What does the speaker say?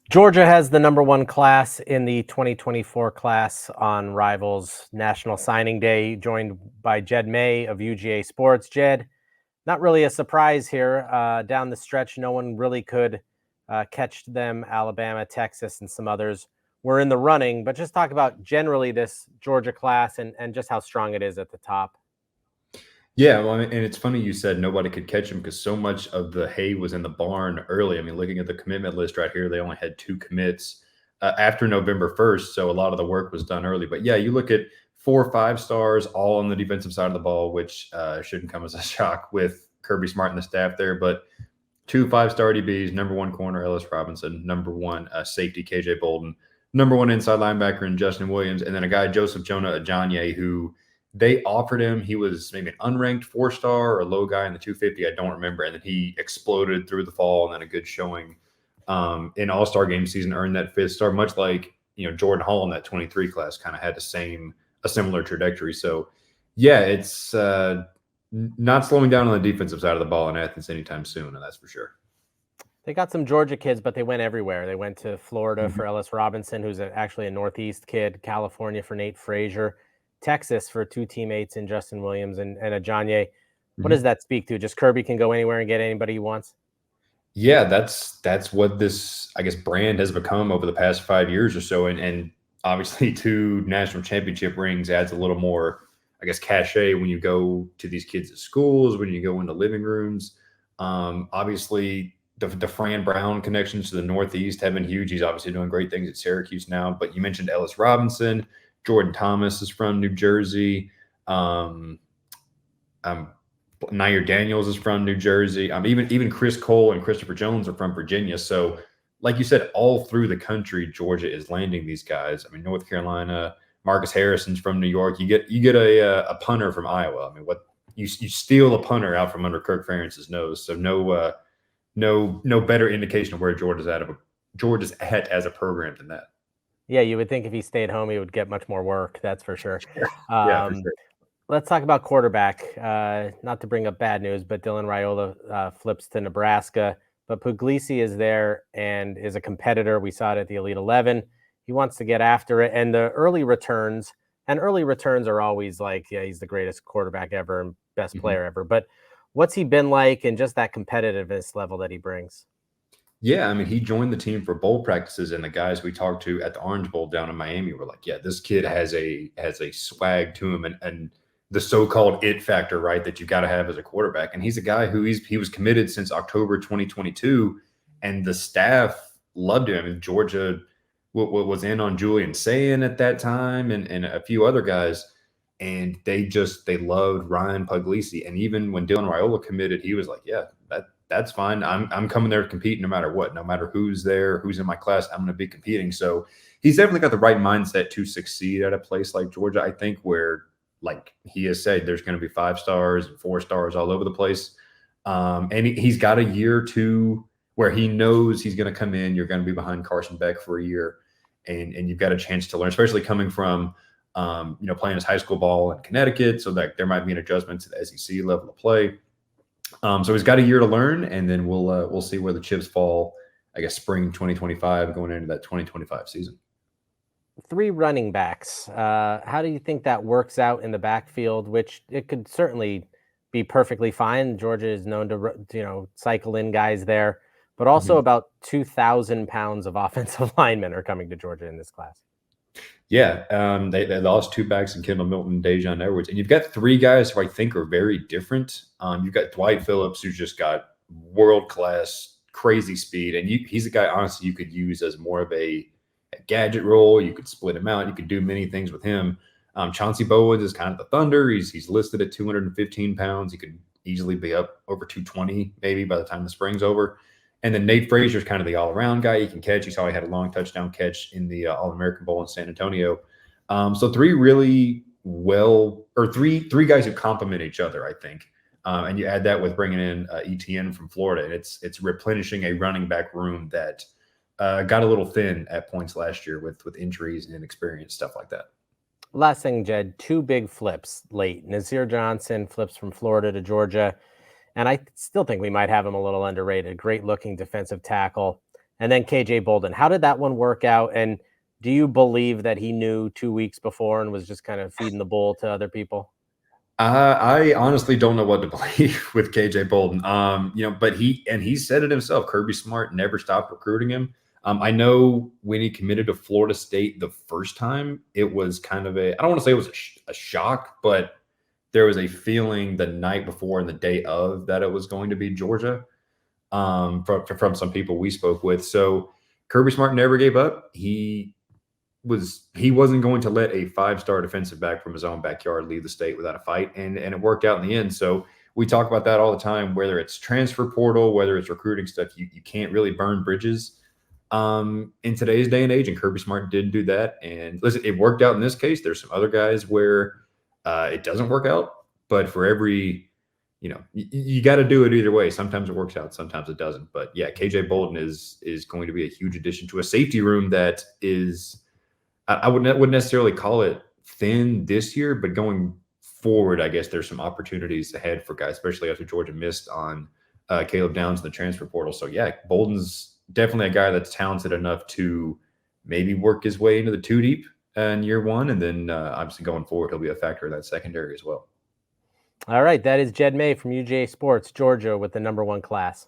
Georgia has the number one class in the 2024 class on Rivals National Signing Day, joined by Jed May of UGA Sports. Jed, not really a surprise here. Down the stretch, no one really could catch them. Alabama, Texas, and some others were in the running. But just talk about generally this Georgia class and just how strong it is at the top. Yeah, well, I mean, and it's funny you said nobody could catch him because so much of the hay was in the barn early. I mean, looking at the commitment list right here, they only had two commits after November 1st, so a lot of the work was done early. But yeah, you look at 4 5 stars all on the defensive side of the ball, which shouldn't come as a shock with Kirby Smart and the staff there. But 2 5 star DBs, number one corner Ellis Robinson, number one safety KJ Bolden, number one inside linebacker in Justin Williams, and then a guy Joseph Jonah Ajanye who they offered him. He was maybe an unranked 4 star or a low guy in the 250. I don't remember. And then he exploded through the fall and then a good showing in All-Star game season, earned that 5th star, much like, Jordan Hall in that 23 class kind of had a similar trajectory. So yeah, it's not slowing down on the defensive side of the ball in Athens anytime soon. And that's for sure. They got some Georgia kids, but they went everywhere. They went to Florida for Ellis Robinson, who's actually a Northeast kid, California for Nate Frazier, Texas for two teammates in Justin Williams and Ajanye. What does that speak to? Just Kirby can go anywhere and get anybody he wants? Yeah, that's what this, I guess, brand has become over the past 5 years or so. And obviously 2 national championship rings adds a little more, I guess, cachet when you go to these kids at schools, when you go into living rooms. Obviously the Fran Brown connections to the Northeast have been huge. He's obviously doing great things at Syracuse now, but you mentioned Ellis Robinson. Jordan Thomas is from New Jersey. Um, Nair Daniels is from New Jersey. Even Chris Cole and Christopher Jones are from Virginia. So, like you said, all through the country, Georgia is landing these guys. I mean, North Carolina, Marcus Harrison's from New York. You get a punter from Iowa. I mean, what you steal a punter out from under Kirk Ferentz's nose. So no better indication of where Georgia's at as a program than that. Yeah, you would think if he stayed home, he would get much more work. That's for sure. Yeah, for sure. Let's talk about quarterback. Not to bring up bad news, but Dylan Raiola flips to Nebraska. But Puglisi is there and is a competitor. We saw it at the Elite 11. He wants to get after it. And the early returns are always like, yeah, he's the greatest quarterback ever and best player ever. But what's he been like and just that competitiveness level that he brings? Yeah, I mean, he joined the team for bowl practices, and the guys we talked to at the Orange Bowl down in Miami were like, "Yeah, this kid has a swag to him, and the so-called it factor, right? That you got to have as a quarterback." And he's a guy who he was committed since October 2022, and the staff loved him. And Georgia was in on Julian Sayin at that time, and a few other guys, and they loved Ryan Puglisi. And even when Dylan Raiola committed, he was like, "Yeah, that's fine. I'm coming there to compete no matter what, no matter who's there, who's in my class. I'm going to be competing." So he's definitely got the right mindset to succeed at a place like Georgia. I think where, like he has said, there's going to be 5 stars and 4 stars all over the place. And he's got a year or two where he knows he's going to come in. You're going to be behind Carson Beck for a year, and you've got a chance to learn, especially coming from playing his high school ball in Connecticut. So that there might be an adjustment to the SEC level of play. So he's got a year to learn, and then we'll see where the chips fall. I guess spring 2025, going into that 2025 season. 3 running backs. How do you think that works out in the backfield? Which it could certainly be perfectly fine. Georgia is known to cycle in guys there, but also about 2,000 pounds of offensive linemen are coming to Georgia in this class. Yeah, they lost 2 backs in Kendall Milton and Dejon Edwards, and you've got 3 guys who I think are very different. You've got Dwight Phillips, who's just got world class, crazy speed, and he's a guy honestly you could use as more of a gadget role. You could split him out. You could do many things with him. Chauncey Bowens is kind of the thunder. He's listed at 215 pounds. He could easily be up over 220 maybe by the time the spring's over. And then Nate Frazier is kind of the all-around guy. He can catch. You saw he had a long touchdown catch in the All-American Bowl in San Antonio. So three three guys who complement each other, I think. And you add that with bringing in ETN from Florida, and it's replenishing a running back room that got a little thin at points last year with injuries and inexperience, stuff like that. Last thing, Jed, 2 big flips late. Nazir Johnson flips from Florida to Georgia. And I still think we might have him a little underrated. Great looking defensive tackle. and then KJ Bolden. How did that one work out? And do you believe that he knew 2 weeks before and was just kind of feeding the bull to other people? I honestly don't know what to believe with KJ Bolden. But he said it himself. Kirby Smart never stopped recruiting him. I know when he committed to Florida State the first time, it was kind of I don't want to say it was a shock, but there was a feeling the night before and the day of that it was going to be Georgia. From some people we spoke with. So Kirby Smart never gave up. He wasn't going to let a 5-star defensive back from his own backyard leave the state without a fight, and it worked out in the end. So we talk about that all the time, whether it's transfer portal, whether it's recruiting stuff. You can't really burn bridges in today's day and age, and Kirby Smart did do that. And listen, it worked out in this case. There's some other guys where it doesn't work out, but for every you got to do it either way. Sometimes it works out, sometimes it doesn't. But yeah, KJ Bolden is going to be a huge addition to a safety room that is. I wouldn't necessarily call it thin this year, but going forward, I guess there's some opportunities ahead for guys, especially after Georgia missed on Caleb Downs in the transfer portal. So yeah, Bolden's definitely a guy that's talented enough to maybe work his way into the 2 deep in year 1, and then obviously going forward, he'll be a factor in that secondary as well. All right, that is Jed May from UGA Sports, Georgia, with the #1 class.